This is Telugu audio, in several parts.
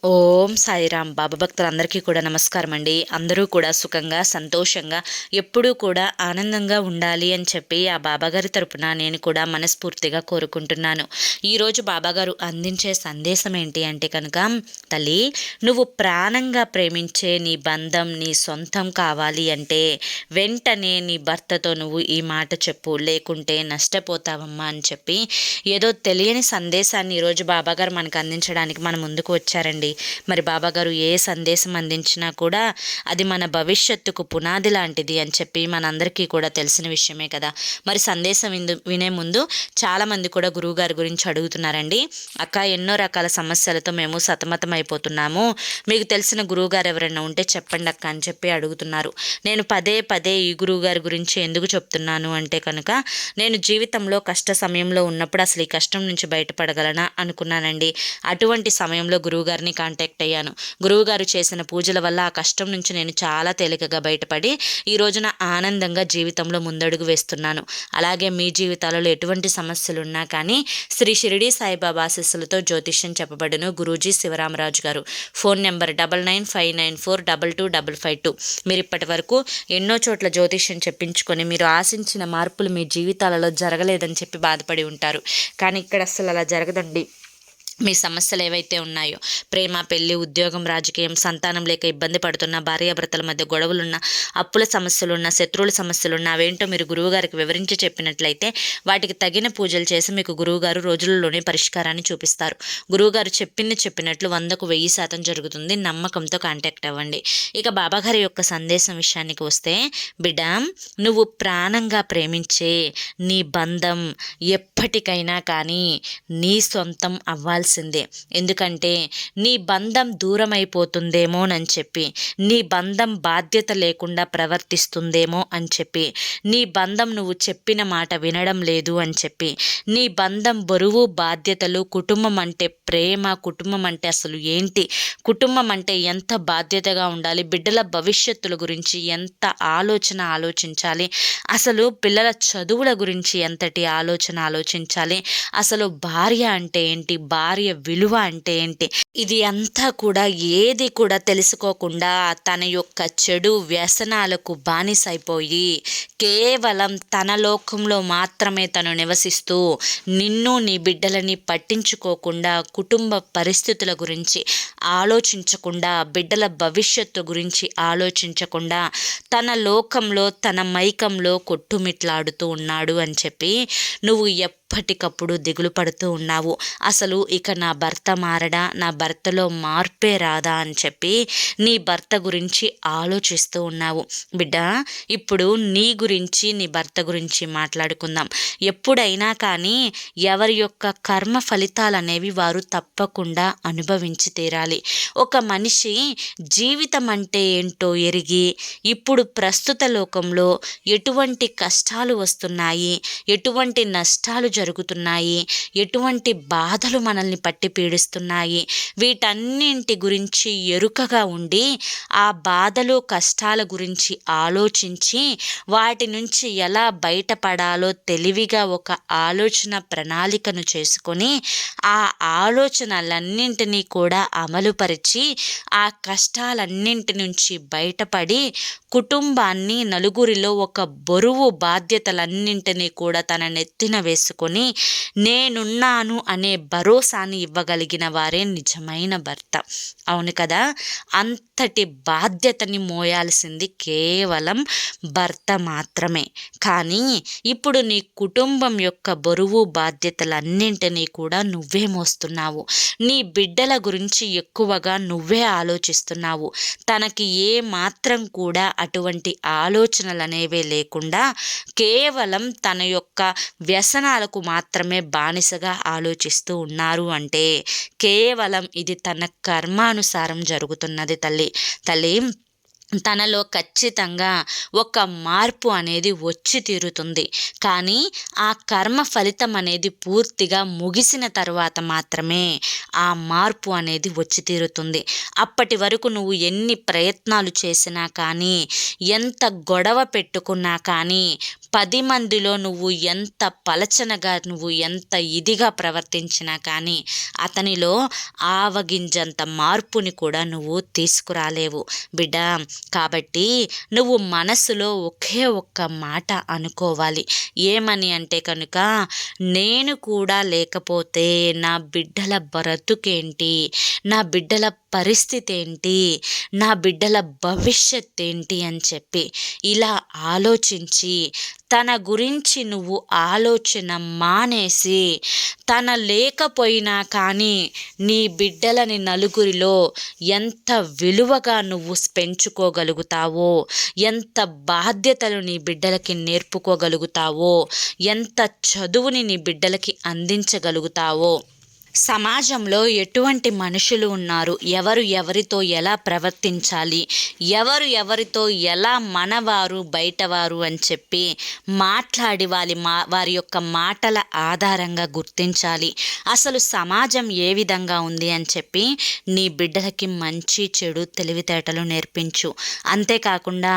ఓం సాయిరామ్. బాబా భక్తులందరికీ కూడా నమస్కారం అండి. అందరూ కూడా సుఖంగా సంతోషంగా ఎప్పుడూ కూడా ఆనందంగా ఉండాలి అని చెప్పి ఆ బాబాగారి తరపున నేను కూడా మనస్ఫూర్తిగా కోరుకుంటున్నాను. ఈరోజు బాబాగారు అందించే సందేశం ఏంటి అంటే కనుక, తల్లి, నువ్వు ప్రాణంగా ప్రేమించే నీ బంధం నీ సొంతం కావాలి అంటే వెంటనే నీ భర్తతో నువ్వు ఈ మాట చెప్పు, లేకుంటే నష్టపోతావమ్మా అని చెప్పి ఏదో తెలియని సందేశాన్ని ఈరోజు బాబాగారు మనకు అందించడానికి మన ముందుకు వచ్చారండి. మరి బాబాగారు ఏ సందేశం అందించినా కూడా అది మన భవిష్యత్తుకు పునాది లాంటిది అని చెప్పి మనందరికీ కూడా తెలిసిన విషయమే కదా. మరి సందేశం వినే ముందు చాలామంది కూడా గురువుగారి గురించి అడుగుతున్నారండి. అక్క, ఎన్నో రకాల సమస్యలతో మేము సతమతం అయిపోతున్నాము, మీకు తెలిసిన గురువుగారు ఎవరైనా ఉంటే చెప్పండి అక్క అని చెప్పి అడుగుతున్నారు. నేను పదే పదే ఈ గురువుగారి గురించి ఎందుకు చెప్తున్నాను అంటే కనుక, నేను జీవితంలో కష్ట సమయంలో ఉన్నప్పుడు అసలు ఈ కష్టం నుంచి బయటపడగలనా అనుకున్నానండి. అటువంటి సమయంలో గురువుగారిని కాంటాక్ట్ అయ్యాను. గురువుగారు చేసిన పూజల వల్ల ఆ కష్టం నుంచి నేను చాలా తేలికగా బయటపడి ఈ రోజున ఆనందంగా జీవితంలో ముందడుగు వేస్తున్నాను. అలాగే మీ జీవితాలలో ఎటువంటి సమస్యలు ఉన్నా కానీ శ్రీ షిరిడి సాయిబాబా ఆశీస్సులతో జ్యోతిష్యం చెప్పబడును. గురూజీ శివరామరాజు గారు. Phone number 9959422552. మీరు ఇప్పటి వరకు ఎన్నో చోట్ల జ్యోతిష్యం చెప్పించుకొని మీరు ఆశించిన మార్పులు మీ జీవితాలలో జరగలేదని చెప్పి బాధపడి ఉంటారు. కానీ ఇక్కడ అసలు అలా జరగదండి. మీ సమస్యలు ఏవైతే ఉన్నాయో, ప్రేమ, పెళ్లి, ఉద్యోగం, రాజకీయం, సంతానం లేక ఇబ్బంది పడుతున్న, భార్యాభర్తల మధ్య గొడవలున్న, అప్పుల సమస్యలున్న, శత్రువుల సమస్యలున్న, అవేంటో మీరు గురువుగారికి వివరించి చెప్పినట్లయితే వాటికి తగిన పూజలు చేసి మీకు గురువుగారు రోజులలోనే పరిష్కారాన్ని చూపిస్తారు. గురువుగారు చెప్పినట్లు 100కు 1000% జరుగుతుంది. నమ్మకంతో కాంటాక్ట్ అవ్వండి. ఇక బాబాగారి యొక్క సందేశం విషయానికి వస్తే, బిడ్డ, నువ్వు ప్రాణంగా ప్రేమించే నీ బంధం ఎప్పటికైనా కానీ నీ సొంతం అవ్వాల్సిందే. ఎందుకంటే నీ బంధం దూరం అయిపోతుందేమోనని చెప్పి, నీ బంధం బాధ్యత లేకుండా ప్రవర్తిస్తుందేమో అని చెప్పి, నీ బంధం నువ్వు చెప్పిన మాట వినడం లేదు అని చెప్పి, నీ బంధం బరువు బాధ్యతలు, కుటుంబం అంటే ప్రేమ, కుటుంబం అంటే అసలు ఏంటి, కుటుంబం అంటే ఎంత బాధ్యతగా ఉండాలి, బిడ్డల భవిష్యత్తుల గురించి ఎంత ఆలోచించాలి, అసలు పిల్లల చదువుల గురించి ఎంతటి ఆలోచించాలి, అసలు భార్య అంటే ఏంటి, భార్య విలువ అంటే ఏంటి, ఇది అంతా కూడా ఏది కూడా తెలుసుకోకుండా తన యొక్క చెడు వ్యసనాలకు బానిసైపోయి కేవలం తన లోకంలో మాత్రమే తను నివసిస్తూ నిన్ను నీ బిడ్డలని పట్టించుకోకుండా, కుటుంబ పరిస్థితుల గురించి ఆలోచించకుండా, బిడ్డల భవిష్యత్తు గురించి ఆలోచించకుండా తన లోకంలో తన మైకంలో కొట్టుమిట్లాడుతూ ఉన్నాడు అని చెప్పి నువ్వు ఎప్పటికప్పుడు దిగులు పడుతూ ఉన్నావు. అసలు ఇక నా భర్త మారడా, నా భర్తలో మార్పే రాదా అని చెప్పి నీ భర్త గురించి ఆలోచిస్తూ ఉన్నావు. బిడ్డ, ఇప్పుడు నీ గురించి నీ భర్త గురించి మాట్లాడుకుందాం. ఎప్పుడైనా కానీ ఎవరి యొక్క కర్మ ఫలితాలు అనేవి వారు తప్పకుండా అనుభవించి తీరాలి. ఒక మనిషి జీవితం అంటే ఏంటో ఎరిగి, ఇప్పుడు ప్రస్తుత లోకంలో ఎటువంటి కష్టాలు వస్తున్నాయి, ఎటువంటి నష్టాలు జరుగుతున్నాయి, ఎటువంటి బాధలు మనల్ని పట్టి పీడిస్తున్నాయి, వీటన్నింటి గురించి ఎరుకగా ఉండి ఆ బాధలు కష్టాల గురించి ఆలోచించి వాటి నుంచి ఎలా బయటపడాలో తెలివిగా ఒక ఆలోచన ప్రణాళికను చేసుకొని ఆ ఆలోచనలన్నింటినీ కూడా అమలుపరిచి ఆ కష్టాలన్నింటి నుంచి బయటపడి కుటుంబాన్ని, నలుగురిలో ఒక బరువు బాధ్యతలన్నింటినీ కూడా తన నెత్తిన వేసుకొని నేనున్నాను అనే భరోసాని ఇవ్వగలిగిన వారే నిజమైన భర్త. అవును కదా. అంతటి బాధ్యతని మోయాల్సింది కేవలం భర్త మాత్రమే. కానీ ఇప్పుడు నీ కుటుంబం యొక్క బరువు బాధ్యతలన్నింటినీ కూడా నువ్వే మోస్తున్నావు. నీ బిడ్డల గురించి ఎక్కువగా నువ్వే ఆలోచిస్తున్నావు. తనకి ఏ మాత్రం కూడా అటువంటి ఆలోచనలు అనేవే లేకుండా కేవలం తన యొక్క వ్యసనాలకు మాత్రమే బానిసగా ఆలోచిస్తూ ఉన్నారు అంటే కేవలం ఇది తన కర్మానుసారం జరుగుతున్నది. తల్లి, తనలో ఖచ్చితంగా ఒక మార్పు అనేది వచ్చి తీరుతుంది. కానీ ఆ కర్మ ఫలితం అనేది పూర్తిగా ముగిసిన తరువాత మాత్రమే ఆ మార్పు అనేది వచ్చి తీరుతుంది. అప్పటి వరకు నువ్వు ఎన్ని ప్రయత్నాలు చేసినా కానీ, ఎంత గొడవ పెట్టుకున్నా కానీ, 10 మందిలో నువ్వు ఎంత పలచనగా, నువ్వు ఎంత ఇదిగా ప్రవర్తించినా కానీ అతనిలో ఆవగింజంత మార్పుని కూడా నువ్వు తీసుకురాలేవు బిడ్డ. కాబట్టి నువ్వు మనసులో ఒకే ఒక్క మాట అనుకోవాలి. ఏమని అంటే కనుక, నేను కూడా లేకపోతే నా బిడ్డల బ్రతుకేంటి, నా బిడ్డల పరిస్థితి ఏంటి, నా బిడ్డల భవిష్యత్ ఏంటి అని చెప్పి ఇలా ఆలోచించి తన గురించి నువ్వు ఆలోచన మానేసి, తన లేకపోయినా కానీ నీ బిడ్డలని నలుగురిలో ఎంత విలువగా నువ్వు పెంచుకోగలుగుతావో, ఎంత బాధ్యతలు నీ బిడ్డలకి నేర్పుకోగలుగుతావో, ఎంత చదువుని నీ బిడ్డలకి అందించగలుగుతావో, సమాజంలో ఎటువంటి మనుషులు ఉన్నారు, ఎవరు ఎవరితో ఎలా ప్రవర్తించాలి, ఎవరు ఎవరితో ఎలా మనవారు బయటవారు అని చెప్పి మాట్లాడి వారి యొక్క మాటల ఆధారంగా గుర్తించాలి. అసలు సమాజం ఏ విధంగా ఉంది అని చెప్పి నీ బిడ్డలకి మంచి చెడు తెలివితేటలు నేర్పించు. అంతేకాకుండా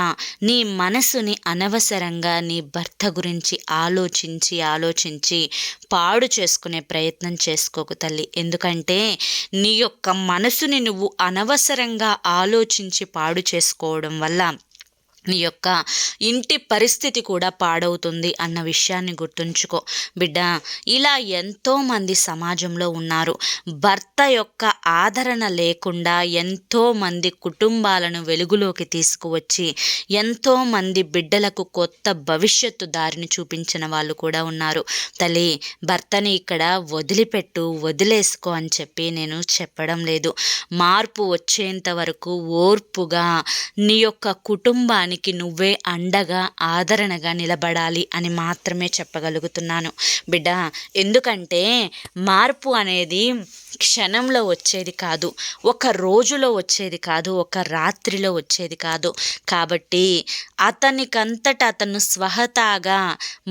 నీ మనసుని అనవసరంగా నీ భర్త గురించి ఆలోచించి పాడు చేసుకునే ప్రయత్నం చేసుకోకు తల్లి. ఎందుకంటే నీ యొక్క మనసుని నువ్వు అనవసరంగా ఆలోచించి పాడు చేసుకోవడం వల్ల నీ యొక్క ఇంటి పరిస్థితి కూడా పాడవుతుంది అన్న విషయాన్ని గుర్తుంచుకో బిడ్డ. ఇలా ఎంతోమంది సమాజంలో ఉన్నారు. భర్త యొక్క ఆదరణ లేకుండా ఎంతోమంది కుటుంబాలను వెలుగులోకి తీసుకువచ్చి ఎంతోమంది బిడ్డలకు కొత్త భవిష్యత్తు దారిని చూపించిన వాళ్ళు కూడా ఉన్నారు. తల్లి, భర్తని ఇక్కడ వదిలేసుకో అని చెప్పి నేను చెప్పడం లేదు. మార్పు వచ్చేంత వరకు ఓర్పుగా నీ యొక్క కుటుంబాన్ని నువ్వే అండగా ఆదరణగా నిలబడాలి అని మాత్రమే చెప్పగలుగుతున్నాను బిడ్డ. ఎందుకంటే మార్పు అనేది క్షణంలో వచ్చేది కాదు, ఒక రోజులో వచ్చేది కాదు, ఒక రాత్రిలో వచ్చేది కాదు. కాబట్టి అతను స్వహతాగా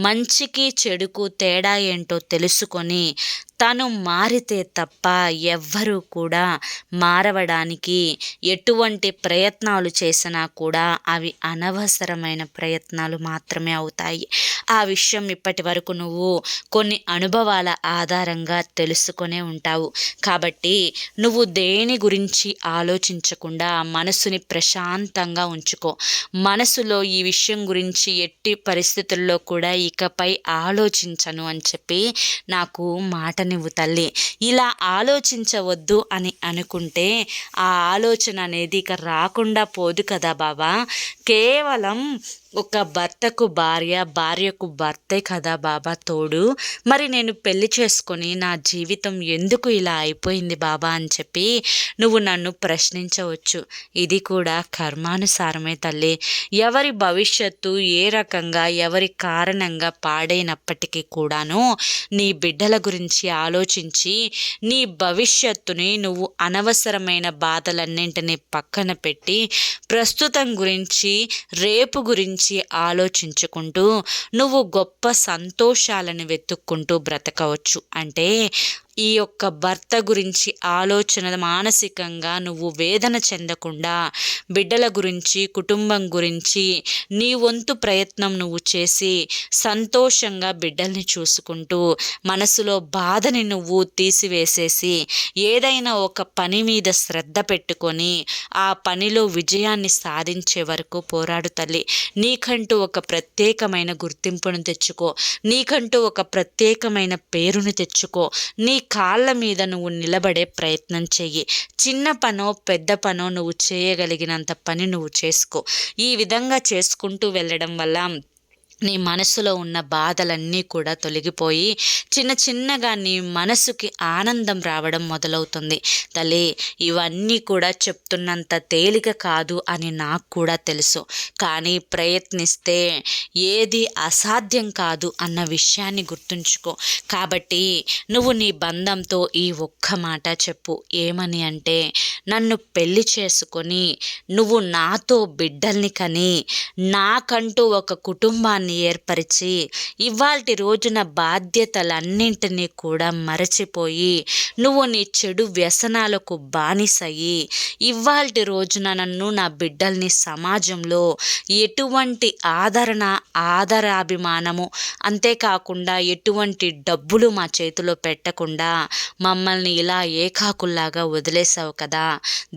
మంచికి చెడుకు తేడా ఏంటో తెలుసుకొని తను మారితే తప్ప ఎవ్వరూ కూడా మారవడానికి ఎటువంటి ప్రయత్నాలు చేసినా కూడా అవి అనవసరమైన ప్రయత్నాలు మాత్రమే అవుతాయి. ఆ విషయం ఇప్పటి వరకు నువ్వు కొన్ని అనుభవాల ఆధారంగా తెలుసుకొనే ఉంటావు. కాబట్టి నువ్వు దేని గురించి ఆలోచించకుండా మనసుని ప్రశాంతంగా ఉంచుకో. మనసులో ఈ విషయం గురించి ఎట్టి పరిస్థితుల్లో కూడా ఇకపై ఆలోచించను అని చెప్పి నాకు మాటనివ్వు తల్లి. ఇలా ఆలోచించవద్దు అని అనుకుంటే ఆ ఆలోచన అనేది ఇక రాకుండా పోదు కదా బాబా. కేవలం ఒక భర్తకు భార్యకు భర్తే కదా బాబా తోడు. మరి నేను పెళ్లి చేసుకొని నా జీవితం ఎందుకు ఇలా అయిపోయింది బాబా అని చెప్పి నువ్వు నన్ను ప్రశ్నించవచ్చు. ఇది కూడా కర్మానుసారమే తల్లి. ఎవరి భవిష్యత్తు ఏ రకంగా ఎవరి కారణంగా పాడైనప్పటికీ కూడాను నీ బిడ్డల గురించి ఆలోచించి నీ భవిష్యత్తుని నువ్వు అనవసరమైన బాధలన్నింటినీ పక్కన పెట్టి ప్రస్తుతం గురించి రేపు గురించి ఆలోచించుకుంటూ నువ్వు గొప్ప సంతోషాలను వెతుక్కుంటూ బ్రతకవచ్చు. అంటే ఈ యొక్క భర్త గురించి ఆలోచన మానసికంగా నువ్వు వేదన చెందకుండా బిడ్డల గురించి కుటుంబం గురించి నీ వంతు ప్రయత్నం నువ్వు చేసి సంతోషంగా బిడ్డల్ని చూసుకుంటూ మనసులో బాధని నువ్వు తీసివేసేసి ఏదైనా ఒక పని మీద శ్రద్ధ పెట్టుకొని ఆ పనిలో విజయాన్ని సాధించే వరకు పోరాడు తల్లి. నీకంటూ ఒక ప్రత్యేకమైన గుర్తింపును తెచ్చుకో, నీకంటూ ఒక ప్రత్యేకమైన పేరుని తెచ్చుకో. నీ కాళ్ళ మీద నువ్వు నిలబడే ప్రయత్నం చెయ్యి. చిన్న పనో పెద్ద పనో నువ్వు చేయగలిగినంత పని నువ్వు చేసుకో. ఈ విధంగా చేసుకుంటూ వెళ్ళడం వల్ల నీ మనసులో ఉన్న బాధలన్నీ కూడా తొలగిపోయి చిన్నగా నీ మనసుకి ఆనందం రావడం మొదలవుతుంది తల్లి. ఇవన్నీ కూడా చెప్తున్నంత తేలిక కాదు అని నాకు కూడా తెలుసు. కానీ ప్రయత్నిస్తే ఏది అసాధ్యం కాదు అన్న విషయాన్ని గుర్తుంచుకో. కాబట్టి నువ్వు నీ బంధంతో ఈ ఒక్క మాట చెప్పు. ఏమని అంటే, నన్ను పెళ్లి చేసుకొని నువ్వు నాతో బిడ్డల్ని కని నాకంటూ ఒక కుటుంబాన్ని ఏర్పరిచి ఇవాల్టి రోజున బాధ్యతలన్నింటినీ కూడా మరచిపోయి నువ్వు నీ చెడు వ్యసనాలకు బానిసయి ఇవాల్టి రోజున నన్ను నా బిడ్డల్ని సమాజంలో ఎటువంటి ఆదరాభిమానము అంతేకాకుండా ఎటువంటి డబ్బులు మా చేతిలో పెట్టకుండా మమ్మల్ని ఇలా ఏకాకుల్లాగా వదిలేసావు కదా,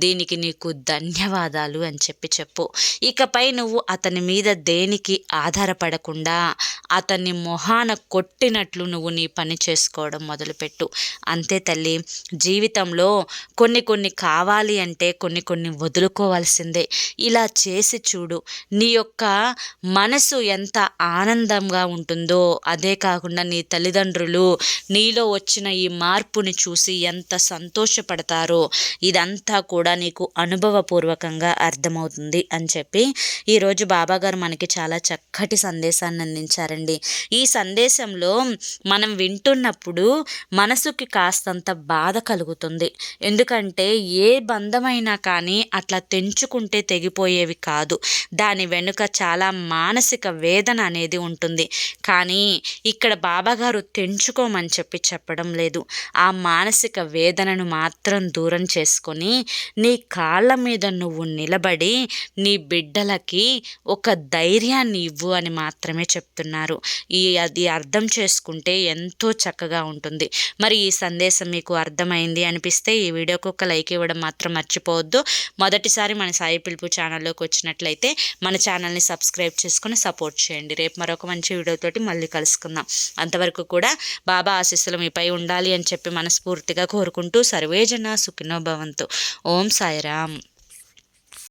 దీనికి నీకు ధన్యవాదాలు అని చెప్పు. ఇకపై నువ్వు అతని మీద దేనికి ఆధారపడకుండా అతన్ని మొహాన కొట్టినట్లు నువ్వు నీ పని చేసుకోవడం మొదలుపెట్టు. అంతే తల్లి, జీవితంలో కొన్ని కావాలి అంటే కొన్ని వదులుకోవాల్సిందే. ఇలా చేసి చూడు, నీ యొక్క మనసు ఎంత ఆనందంగా ఉంటుందో, అదే కాకుండా నీ తల్లిదండ్రులు నీలో వచ్చిన ఈ మార్పుని చూసి ఎంత సంతోషపడతారో ఇదంతా కూడా నీకు అనుభవపూర్వకంగా అర్థమవుతుంది అని చెప్పి ఈరోజు బాబాగారు మనకి చాలా చక్కటి సందేశాన్ని అందించారండి. ఈ సందేశంలో మనం వింటున్నప్పుడు మనసుకి కాస్తంత బాధ కలుగుతుంది. ఎందుకంటే ఏ బంధమైనా కానీ అట్లా తెంచుకుంటే తెగిపోయేవి కాదు. దాని వెనుక చాలా మానసిక వేదన అనేది ఉంటుంది. కానీ ఇక్కడ బాబాగారు తెంచుకోమని చెప్పడం లేదు. ఆ మానసిక వేదనను మాత్రం దూరం చేసుకొని నీ కాళ్ళ మీద నువ్వు నిలబడి నీ బిడ్డలకి ఒక ధైర్యాన్ని ఇవ్వు అని మాత్రమే చెప్తున్నారు. అది అర్థం చేసుకుంటే ఎంతో చక్కగా ఉంటుంది. మరి ఈ సందేశం మీకు అర్థమైంది అనిపిస్తే ఈ వీడియోకి ఒక లైక్ ఇవ్వడం మాత్రం మర్చిపోవద్దు. మొదటిసారి మన సాయి పిలుపు ఛానల్లోకి వచ్చినట్లయితే మన ఛానల్ని సబ్స్క్రైబ్ చేసుకొని సపోర్ట్ చేయండి. రేపు మరొక మంచి వీడియోతోటి మళ్ళీ కలుసుకుందాం. అంతవరకు కూడా బాబా ఆశీస్సులు మీపై ఉండాలి అని చెప్పి మనస్ఫూర్తిగా కోరుకుంటూ సర్వేజన సుఖినో భవంతు. ఓం సాయిరామ్.